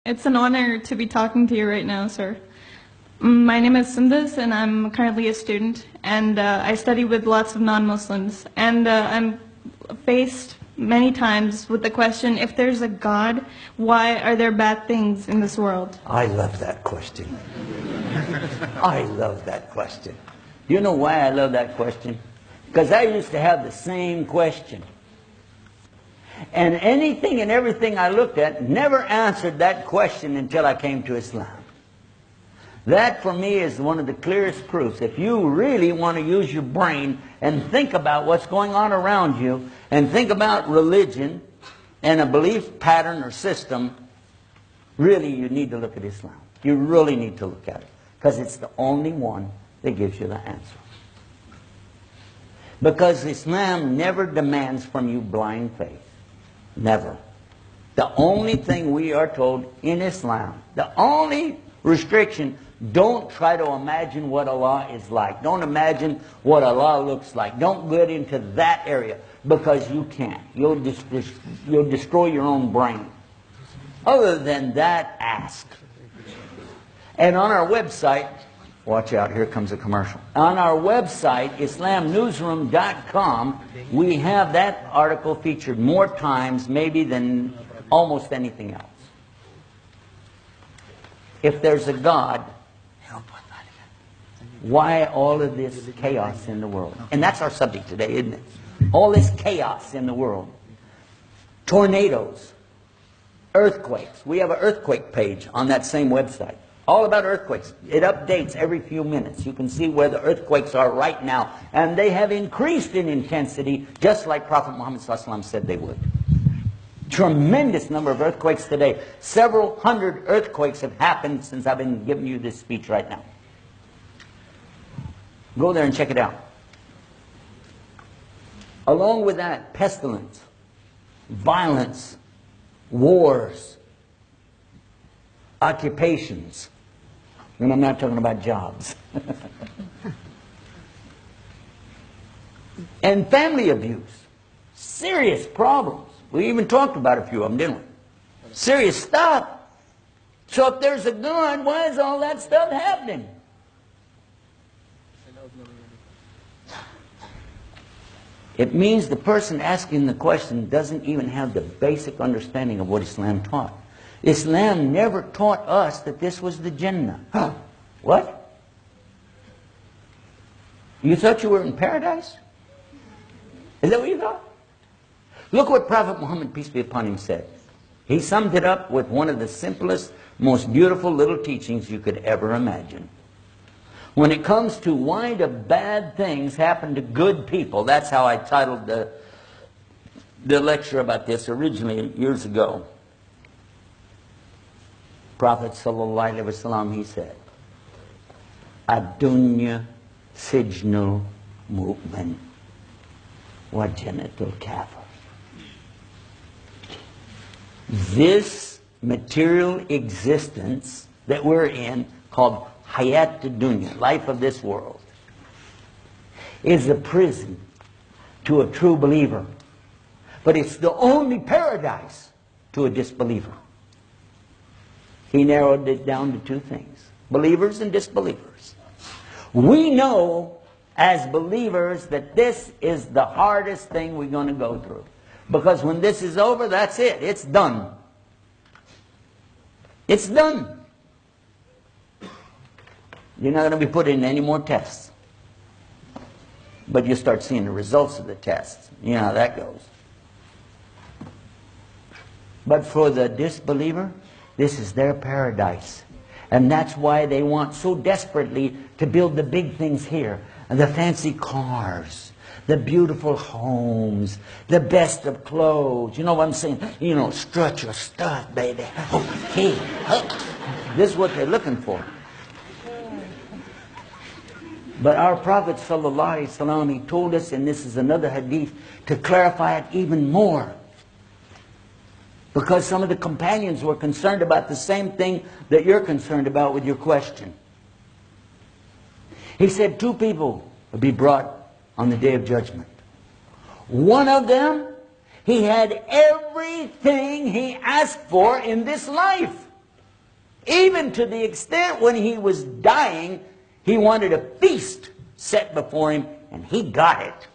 It's an honor to be talking to you right now, sir. My name is Sindhus, and I'm currently a student, and I study with lots of non-Muslims. And I'm faced many times with the question, if there's a God, why are there bad things in this world? I love that question. I love that question. You know why I love that question? Because I used to have the same question. And anything and everything I looked at never answered that question until I came to Islam. That for me is one of the clearest proofs. If you really want to use your brain and think about what's going on around you and think about religion and a belief pattern or system, really you need to look at Islam. You really need to look at it because it's the only one that gives you the answer. Because Islam never demands from you blind faith. Never. The only thing we are told in Islam, the only restriction, don't try to imagine what Allah is like. Don't imagine what Allah looks like. Don't get into that area because you can't. You'll destroy your own brain. Other than that, ask. And on our website, watch out, here comes a commercial. On our website, islamnewsroom.com, we have that article featured more times maybe than almost anything else. If there's a God, why all of this chaos in the world? And that's our subject today, isn't it? All this chaos in the world. Tornadoes, earthquakes. We have an earthquake page on that same website. All about earthquakes. It updates every few minutes. You can see where the earthquakes are right now. And they have increased in intensity, just like Prophet Muhammad ﷺ said they would. Tremendous number of earthquakes today. Several hundred earthquakes have happened since I've been giving you this speech right now. Go there and check it out. Along with that, pestilence, violence, wars, occupations. And I'm not talking about jobs. And family abuse. Serious problems. We even talked about a few of them, didn't we? Serious stuff. So if there's a God, why is all that stuff happening? It means the person asking the question doesn't even have the basic understanding of what Islam taught. Islam never taught us that this was the Jannah. Huh. What? You thought you were in paradise? Is that what you thought? Look what Prophet Muhammad, peace be upon him, said. He summed it up with one of the simplest, most beautiful little teachings you could ever imagine. When it comes to why do bad things happen to good people, that's how I titled the lecture about this originally years ago. Prophet sallallahu alaihi wasallam, he said, "Ad-dunya sijnul mu'min wa jannatul kafir." This material existence that we're in, called hayat dunya, life of this world, is a prison to a true believer. But it's the only paradise to a disbeliever. He narrowed it down to two things: believers and disbelievers. We know as believers that this is the hardest thing we're going to go through. Because when this is over, that's it. It's done. It's done. You're not going to be put in any more tests. But you start seeing the results of the tests. You know how that goes. But for the disbeliever, this is their paradise. And that's why they want so desperately to build the big things here. And the fancy cars, the beautiful homes, the best of clothes. You know what I'm saying? You know, strut your stuff, baby. Okay. This is what they're looking for. But our Prophet ﷺ, he told us, and this is another hadith, to clarify it even more. Because some of the companions were concerned about the same thing that you're concerned about with your question. He said two people will be brought on the Day of Judgment. One of them, he had everything he asked for in this life. Even to the extent when he was dying, he wanted a feast set before him, and he got it.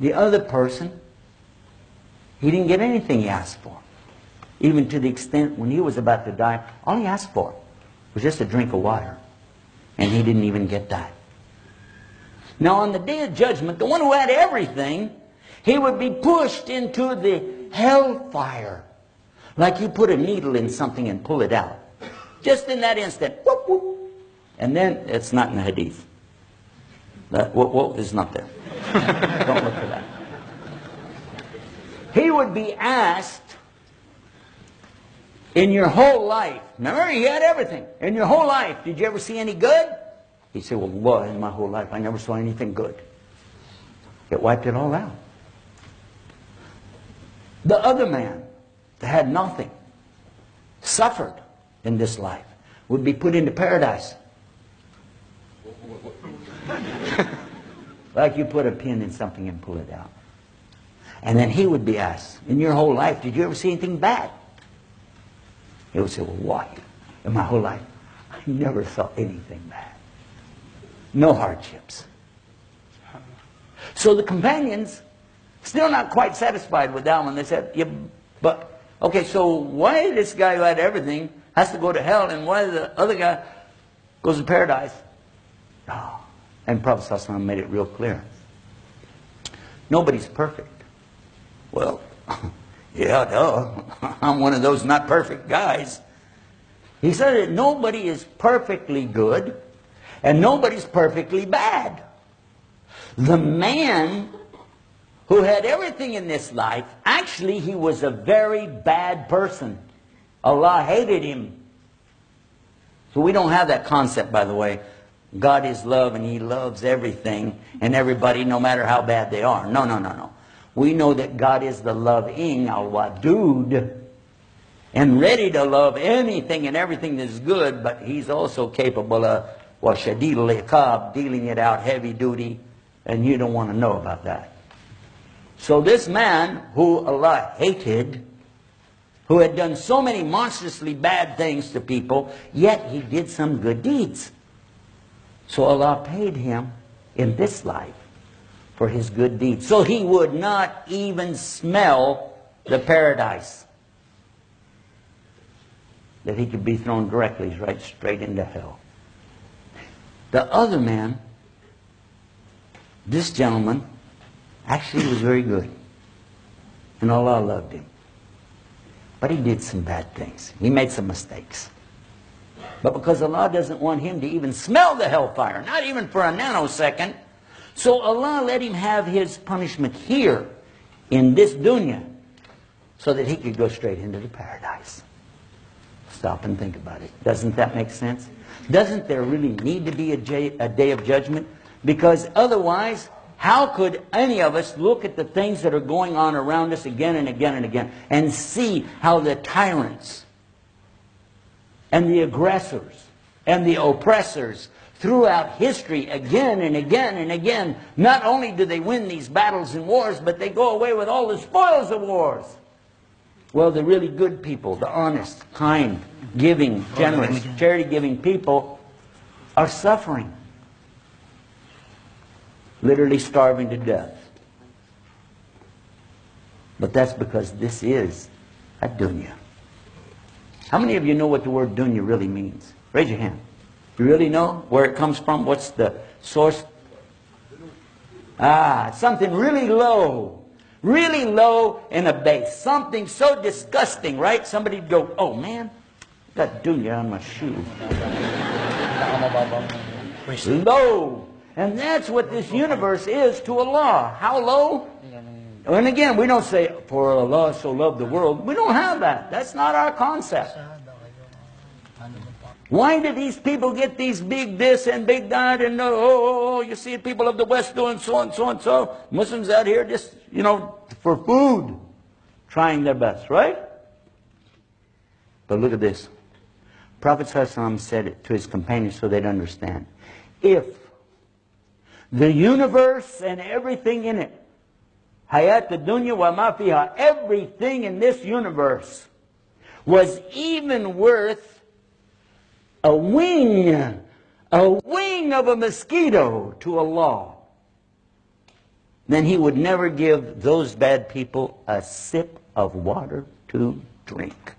The other person, he didn't get anything he asked for. Even to the extent when he was about to die, all he asked for was just a drink of water. And he didn't even get that. Now on the day of judgment, the one who had everything, he would be pushed into the hellfire. Like you put a needle in something and pull it out. Just in that instant. Whoop, whoop. And then, it's not in the hadith. That whoop, whoop is not there. Don't look for that. He would be asked, in your whole life, remember he had everything. In your whole life, did you ever see any good? He said, well, Lord, in my whole life, I never saw anything good. It wiped it all out. The other man that had nothing, suffered in this life, would be put into paradise. Like you put a pin in something and pull it out. And then he would be asked, in your whole life, did you ever see anything bad? He would say, well, why? In my whole life, I never saw anything bad. No hardships. So the companions, still not quite satisfied with that one. They said, yeah, but, okay, so why this guy who had everything has to go to hell, and why the other guy goes to paradise? Oh. And Prophet ﷺ made it real clear. Nobody's perfect. Well, yeah, no, I'm one of those not perfect guys. He said that nobody is perfectly good, and nobody's perfectly bad. The man who had everything in this life, actually he was a very bad person. Allah hated him. So we don't have that concept, by the way. God is love and He loves everything and everybody, no matter how bad they are. No, no, no, no. We know that God is the loving, al-wadud, and ready to love anything and everything that's good, but He's also capable of shadid al-iqab, dealing it out heavy duty, and you don't want to know about that. So this man who Allah hated, who had done so many monstrously bad things to people, yet he did some good deeds. So Allah paid him in this life for his good deeds. So he would not even smell the paradise. That he could be thrown directly right straight into hell. The other man, this gentleman, actually was very good. And Allah loved him. But he did some bad things. He made some mistakes. But because Allah doesn't want him to even smell the hellfire, not even for a nanosecond, so Allah let him have his punishment here in this dunya so that he could go straight into the paradise. Stop and think about it. Doesn't that make sense? Doesn't there really need to be a day of judgment? Because otherwise, how could any of us look at the things that are going on around us again and again and again and see how the tyrants and the aggressors and the oppressors throughout history again and again and again, not only do they win these battles and wars, but they go away with all the spoils of wars. Well, the really good people, the honest, kind, giving, generous, charity-giving people are suffering. Literally starving to death. But that's because this is a dunya. How many of you know what the word dunya really means? Raise your hand. You really know where it comes from? What's the source? Something really low. Really low in a base. Something so disgusting, right? Somebody'd go, oh man, got dunya on my shoe. Low. And that's what this universe is to Allah. How low? And again, we don't say, for Allah so loved the world. We don't have that. That's not our concept. Why do these people get these big this and big that and you see people of the West doing so and so and so. Muslims out here just, for food, trying their best, right? But look at this. Prophet ﷺ said it to his companions so they'd understand. If the universe and everything in it, hayat ad-dunya wa ma fiha, everything in this universe was even worth a wing of a mosquito to Allah, then he would never give those bad people a sip of water to drink.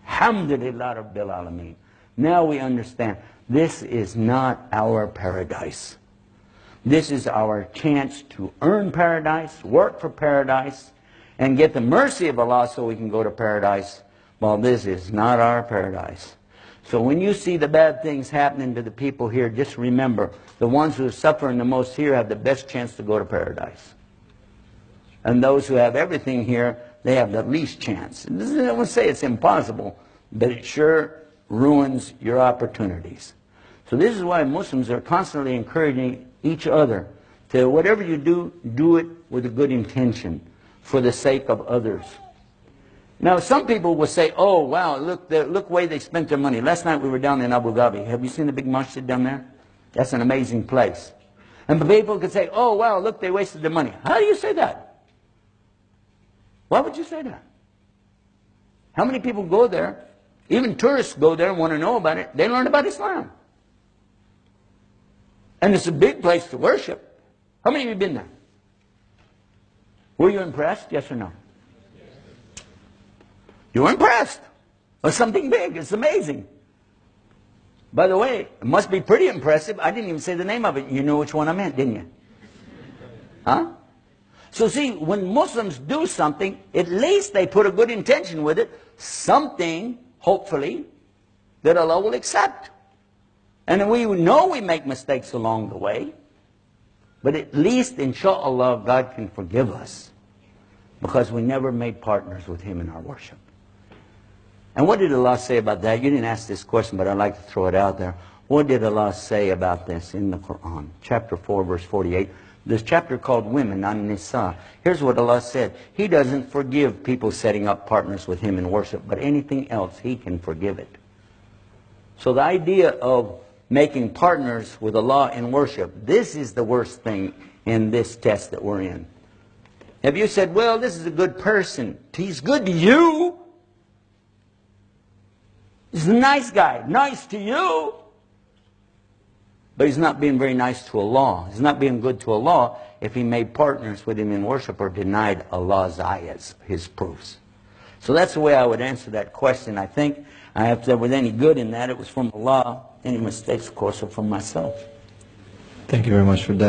Alhamdulillah Rabbil Alameen. Now we understand this is not our paradise. This is our chance to earn paradise, work for paradise, and get the mercy of Allah so we can go to paradise. Well, this is not our paradise. So when you see the bad things happening to the people here, just remember, the ones who are suffering the most here have the best chance to go to paradise. And those who have everything here, they have the least chance. I won't say it's impossible, but it sure ruins your opportunities. So this is why Muslims are constantly encouraging each other to, whatever you do, do it with a good intention for the sake of others. Now, some people will say, oh, wow, look the way they spent their money. Last night we were down in Abu Dhabi. Have you seen the big masjid down there? That's an amazing place. And people could say, oh, wow, look, they wasted their money. How do you say that? Why would you say that? How many people go there? Even tourists go there and want to know about it. They learn about Islam. And it's a big place to worship. How many of you have been there? Were you impressed? Yes or no? You were impressed. It was something big. It's amazing. By the way, it must be pretty impressive. I didn't even say the name of it. You knew which one I meant, didn't you? Huh? So see, when Muslims do something, at least they put a good intention with it. Something, hopefully, that Allah will accept. And we know we make mistakes along the way. But at least, inshallah, God can forgive us. Because we never made partners with Him in our worship. And what did Allah say about that? You didn't ask this question, but I'd like to throw it out there. What did Allah say about this in the Quran? Chapter 4, verse 48. This chapter called Women, An-Nisa. Here's what Allah said. He doesn't forgive people setting up partners with Him in worship, but anything else, He can forgive it. So the idea of making partners with Allah in worship, this is the worst thing in this test that we're in. Have you said, well, this is a good person. He's good to you. He's a nice guy. Nice to you. But he's not being very nice to Allah. He's not being good to Allah if he made partners with Him in worship or denied Allah's ayahs, His proofs. So that's the way I would answer that question. I think if there was any good in that, it was from Allah. Any mistakes, of course, are from myself. Thank you very much for that.